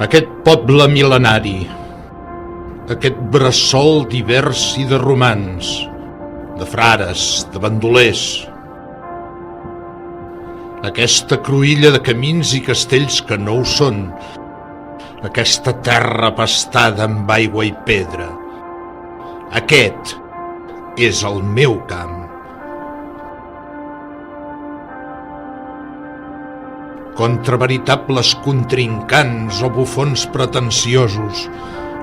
Aquest poble mil·lenari, aquest bressol divers i de romans, de frares, de bandolers, aquesta cruïlla de camins i castells que no ho són, aquesta terra pastada amb aigua i pedra, aquest és el meu camp. Contra veritables contrincants o bufons pretensiosos,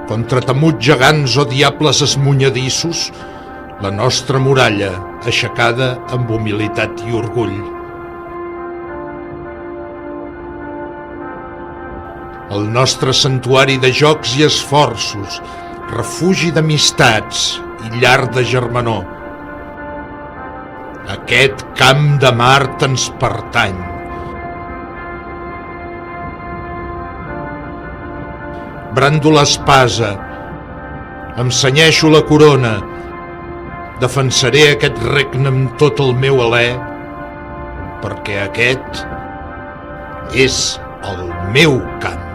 contra temuts gegants o diables esmunyadissos, la nostra muralla aixecada amb humilitat i orgull. El nostre santuari de jocs i esforços, refugi d'amistats i llar de germanor. Aquest camp de Mart ens pertany. Brando l'espasa, em cenyeixo la corona, defensaré aquest regne amb tot el meu alè, perquè aquest és el meu camp.